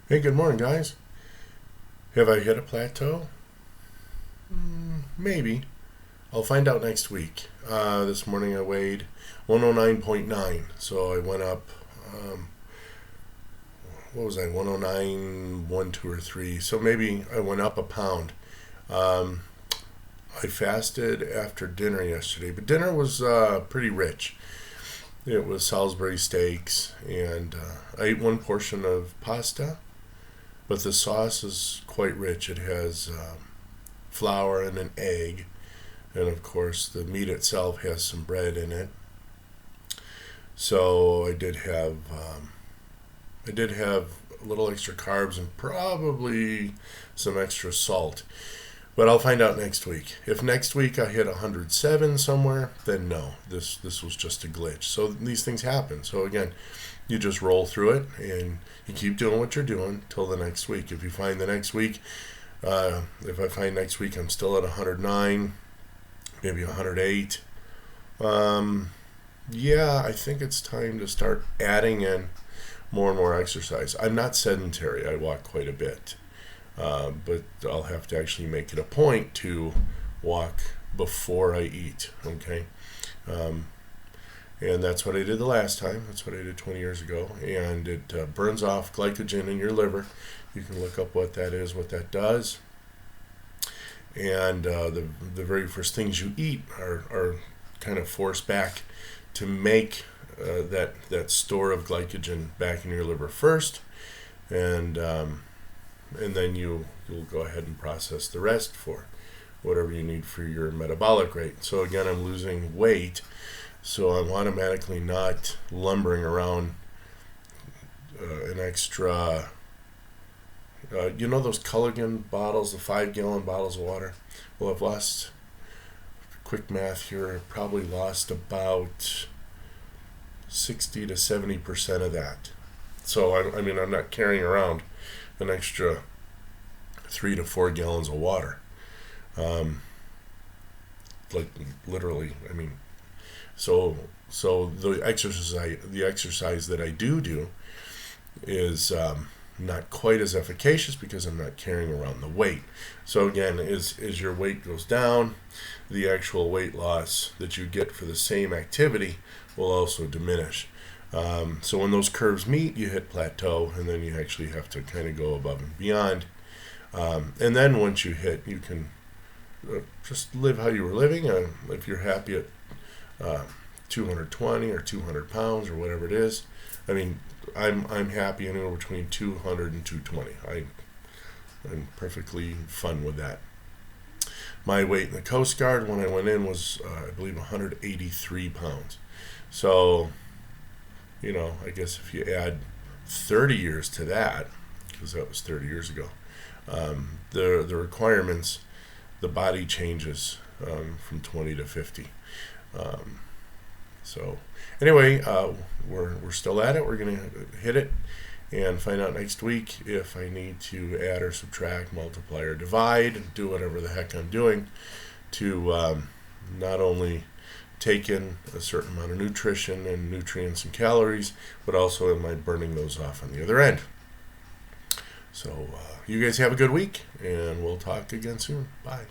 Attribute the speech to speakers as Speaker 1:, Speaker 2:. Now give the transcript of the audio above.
Speaker 1: Hey, good morning, guys. Have I hit a plateau? Maybe. I'll find out next week. This morning I weighed 109.9, so I went up. What was I? 109, 1, 2, or 3. So maybe I went up a pound. Um, I fasted after dinner yesterday, but dinner was pretty rich. It was Salisbury steaks, and I ate one portion of pasta, but the sauce is quite rich. It has flour and an egg, and of course the meat itself has some bread in it. So I did have a little extra carbs and probably some extra salt. But I'll find out next week. If next week I hit 107 somewhere, then no, this was just a glitch. So these things happen. So again, you just roll through it and you keep doing what you're doing till the next week. If you find the next week, if I find next week I'm still at 109, maybe 108, yeah, I think it's time to start adding in more and more exercise. I'm not sedentary. I walk quite a bit. But I'll have to actually make it a point to walk before I eat, okay? Um, and that's what I did the last time. That's what I did 20 years ago. And it burns off glycogen in your liver. You can look up what that is, what that does. And the very first things you eat are kind of forced back to make that store of glycogen back in your liver first. And then you'll go ahead and process the rest for whatever you need for your metabolic rate. So again, I'm losing weight, so I'm automatically not lumbering around an extra. Those Culligan bottles, the 5-gallon bottles of water. Well, I've lost. Quick math here. I've probably lost about 60 to 70% of that. So I'm not carrying around an extra 3 to 4 gallons of water. Like literally, so the exercise that I do is not quite as efficacious because I'm not carrying around the weight. So again, as your weight goes down, the actual weight loss that you get for the same activity will also diminish. So when those curves meet, you hit plateau, and then you actually have to kind of go above and beyond. And then once you hit, you can just live how you were living. If you're happy at 220 or 200 pounds or whatever it is, I'm happy anywhere between 200 and 220. I'm perfectly fun with that. My weight in the Coast Guard when I went in was, I believe, 183 pounds. So, I guess if you add 30 years to that, because that was 30 years ago, the requirements, the body changes from 20 to 50. So anyway, we're still at it. We're going to hit it and find out next week if I need to add or subtract, multiply or divide, do whatever the heck I'm doing to not only take in a certain amount of nutrition and nutrients and calories, but also am I burning those off on the other end. So you guys have a good week, and we'll talk again soon. Bye.